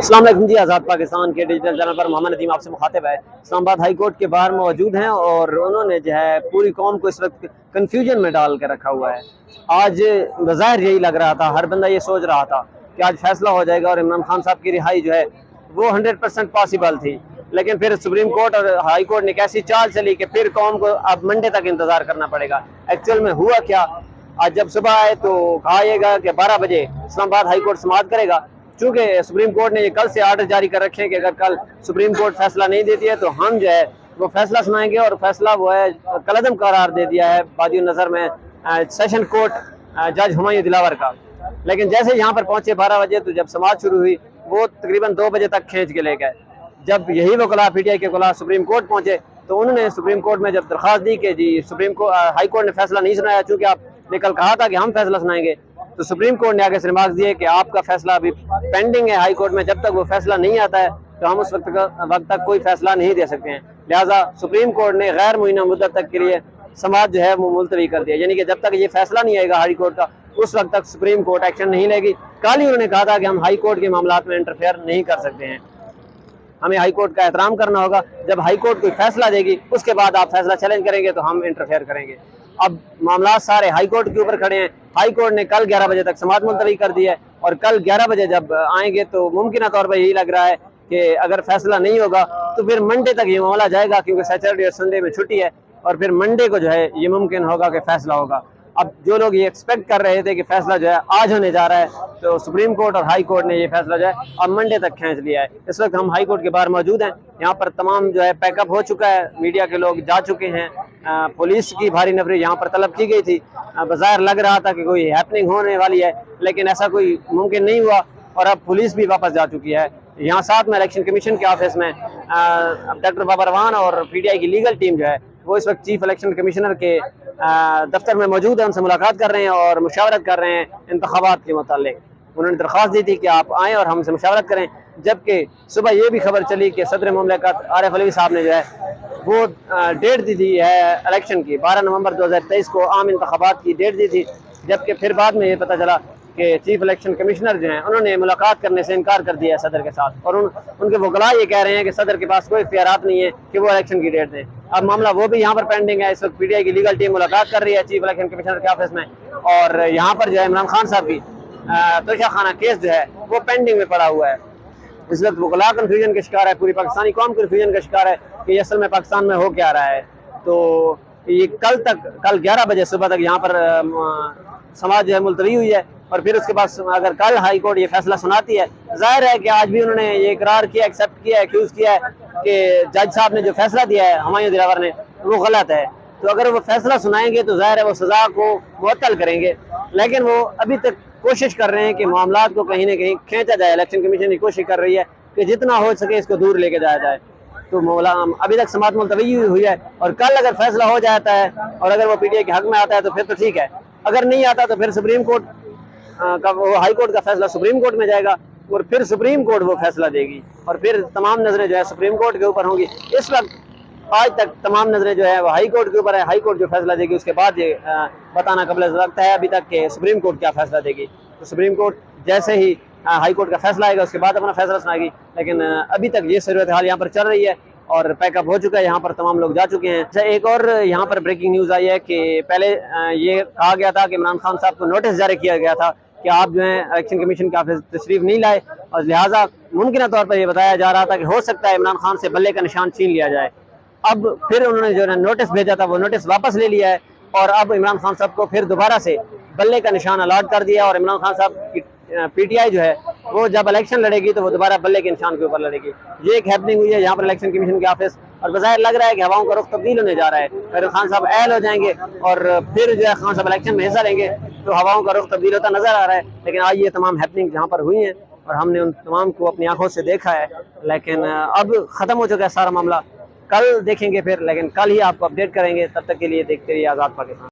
अस्सलाम वालेकुम जी। आज़ाद पाकिस्तान के डिजिटल चैनल पर मोहम्मद नदीम आपसे मुखातिब है। इस्लामाबाद हाई कोर्ट के बाहर मौजूद हैं और उन्होंने जो है पूरी कौम को इस वक्त कन्फ्यूजन में डाल के रखा हुआ है। आज बज़ाहिर यही लग रहा था, हर बंदा ये सोच रहा था कि आज फैसला हो जाएगा और इमरान खान साहब की रिहाई जो है वो 100% पॉसिबल थी, लेकिन फिर सुप्रीम कोर्ट और हाई कोर्ट ने एक ऐसी चाल चली कि फिर कौम को अब मंडे तक इंतजार करना पड़ेगा। एक्चुअल में हुआ क्या, आज जब सुबह आए तो कहा कि 12 बजे इस्लामाबाद हाई कोर्ट समाअत करेगा। चूंकि सुप्रीम कोर्ट ने ये कल से आर्डर जारी कर रखे हैं कि अगर कल सुप्रीम कोर्ट फैसला नहीं देती है तो हम जो है वो फैसला सुनाएंगे, और फैसला वो है कलअदम करार दे दिया है बादी नज़र में सेशन कोर्ट जज हुमायूं दिलावर का। लेकिन जैसे यहाँ पर पहुंचे 12 बजे तो जब समाअत शुरू हुई वो तकरीबन 2 बजे तक खींच के ले गए। जब यही वकला PTI के वकला सुप्रीम कोर्ट पहुंचे तो उन्होंने सुप्रीम कोर्ट में जब दरख्वास्त दी कि जी हाई कोर्ट ने फैसला नहीं सुनाया, चूंकि आपने कल कहा था कि हम फैसला सुनाएंगे, तो सुप्रीम कोर्ट ने आगे से रिमार्क्स दिए कि आपका फैसला अभी पेंडिंग है हाई कोर्ट में, जब तक वो फैसला नहीं आता है तो हम उस वक्त तक कोई फैसला नहीं दे सकते हैं। लिहाजा सुप्रीम कोर्ट ने गैर मुइना मुद्दत तक के लिए समाअत जो है वो मुलतवी कर दिया, यानी कि जब तक ये फैसला नहीं आएगा हाई कोर्ट का उस वक्त तक सुप्रीम कोर्ट एक्शन नहीं लेगी। कल ही उन्होंने कहा था कि हम हाई कोर्ट के मामला में इंटरफेयर नहीं कर सकते हैं, हमें हाई कोर्ट का एहतराम करना होगा, जब हाई कोर्ट कोई फैसला देगी उसके बाद आप फैसला चैलेंज करेंगे तो हम इंटरफेयर करेंगे। अब मामला सारे हाई कोर्ट के ऊपर खड़े हैं। हाई कोर्ट ने कल 11 बजे तक समाअत मुलतवी कर दी है और कल 11 बजे जब आएंगे तो मुमकिन तौर पर यही लग रहा है कि अगर फैसला नहीं होगा तो फिर मंडे तक ये मामला जाएगा, क्योंकि सैटरडे और संडे में छुट्टी है और फिर मंडे को जो है ये मुमकिन होगा कि फैसला होगा। अब जो लोग ये एक्सपेक्ट कर रहे थे कि फैसला जो है आज होने जा रहा है, तो सुप्रीम कोर्ट और हाई कोर्ट ने ये फैसला जो है अब मंडे तक खींच लिया है। इस वक्त हम हाई कोर्ट के बाहर मौजूद हैं, यहाँ पर तमाम जो है पैकअप हो चुका है, मीडिया के लोग जा चुके हैं, पुलिस की भारी नफरी यहाँ पर तलब की गई थी। बाज़ाहिर लग रहा था कि कोई हैपनिंग होने वाली है, लेकिन ऐसा कोई मुमकिन नहीं हुआ और अब पुलिस भी वापस जा चुकी है। यहाँ साथ में इलेक्शन कमीशन के ऑफिस में डॉक्टर बाबर रवान और PTI की लीगल टीम जो है वो इस वक्त चीफ इलेक्शन कमिश्नर के दफ्तर में मौजूद है, उनसे मुलाकात कर रहे हैं और मुशावरत कर रहे हैं इंतखाबात के मुतालिक। उन्होंने दरख्वास्त दी थी कि आप आएँ और हमसे मुशावरत करें, जबकि सुबह ये भी खबर चली कि सदर मुमलिकत आरिफ अलवी साहब ने जो है वो डेट दी थी है इलेक्शन की, 12 नवंबर 2023 को आम इंतखाबात की डेट दी थी, जबकि फिर बाद में ये पता चला कि चीफ इलेक्शन कमिश्नर जो हैं उन्होंने मुलाकात करने से इनकार कर दिया है सदर के साथ, और उनके वकला ये कह रहे हैं कि सदर के पास कोई इख्तियारात नहीं है कि वो इलेक्शन की डेट दें। अब मामला वो भी यहाँ पर पेंडिंग है। इस वक्त PTI की लीगल टीम मुलाकात कर रही है चीफ इलेक्शन कमिश्नर के ऑफिस में, और यहाँ पर जो है इमरान खान साहब की तोशा खाना केस जो है वो पेंडिंग में पड़ा हुआ है। इस वक्त वकला कन्फ्यूजन का शिकार है, पूरी पाकिस्तानी कौम कन्फ्यूजन का शिकार है कि असल में पाकिस्तान में हो क्या रहा है। तो ये कल 11 बजे सुबह तक यहाँ पर समाअत जो है मुलतवी हुई है, और फिर उसके बाद अगर कल हाई कोर्ट ये फैसला सुनाती है, जाहिर है कि आज भी उन्होंने ये इकरार किया, एक्सेप्ट किया, एक्यूज किया है कि जज साहब ने जो फैसला दिया है हुमायूं दिलावर ने वो गलत है। तो अगर वो फैसला सुनाएंगे तो जाहिर है वो सजा को मुअत्तल करेंगे, लेकिन वो अभी तक कोशिश कर रहे हैं कि मामलात को कहीं ना कहीं खींचा जाए। इलेक्शन कमीशन की कोशिश कर रही है कि जितना हो सके इसको दूर लेके जाया जाए। तो मौला अभी तक समाअत मुलतवी हुई है, और कल अगर फैसला हो जाता है और अगर वो PTI के हक में आता है तो फिर तो ठीक है, अगर नहीं आता तो फिर सुप्रीम कोर्ट का वो हाई कोर्ट का फैसला सुप्रीम कोर्ट में जाएगा और फिर सुप्रीम कोर्ट वो फैसला देगी और फिर तमाम नजरें जो है सुप्रीम कोर्ट के ऊपर होंगी। इस वक्त आज तक तमाम नजरें जो है वो हाई कोर्ट के ऊपर है, हाई कोर्ट जो फैसला देगी उसके बाद ये बताना कबल वक्त है अभी तक कि सुप्रीम कोर्ट क्या फैसला देगी। तो सुप्रीम कोर्ट जैसे ही हाई कोर्ट का फैसला आएगा उसके बाद अपना फैसला सुनाएगी, लेकिन अभी तक ये सूरत हाल यहाँ पर चल रही है और पैकअप हो चुका है, यहाँ पर तमाम लोग जा चुके हैं। अच्छा, एक और यहाँ पर ब्रेकिंग न्यूज़ आई है कि पहले ये कहा गया था कि इमरान खान साहब को नोटिस जारी किया गया था कि आप जो है इलेक्शन कमीशन के ऑफिस तशरीफ नहीं लाए, और लिहाजा मुमकिन तौर पर यह बताया जा रहा था कि हो सकता है इमरान खान से बल्ले का निशान छीन लिया जाए। अब फिर उन्होंने जो है नोटिस भेजा था वो नोटिस वापस ले लिया है, और अब इमरान खान साहब को फिर दोबारा से बल्ले का निशान अलॉट कर दिया, और इमरान खान साहब की PTI जो है वो जब इलेक्शन लड़ेगी तो वो दोबारा बल्ले के निशान के ऊपर लड़ेगी। ये एक हैपनिंग हुई है यहाँ पर इलेक्शन कमीशन के ऑफिस, और बाज़ाहिर लग रहा है कि हवाओं का रुख तब्दील होने जा रहा है। फिर खान साहब अहल हो जाएंगे और फिर जो है खान साहब इलेक्शन में हिस्सा लेंगे तो हवाओं का रुख तब्दील होता नजर आ रहा है। लेकिन आज ये तमाम हैपनिंग जहाँ पर हुई हैं और हमने उन तमाम को अपनी आंखों से देखा है, लेकिन अब ख़त्म हो चुका है सारा मामला। कल देखेंगे फिर, लेकिन कल ही आपको अपडेट करेंगे। तब तक के लिए देखते रहिए आज़ाद पाकिस्तान।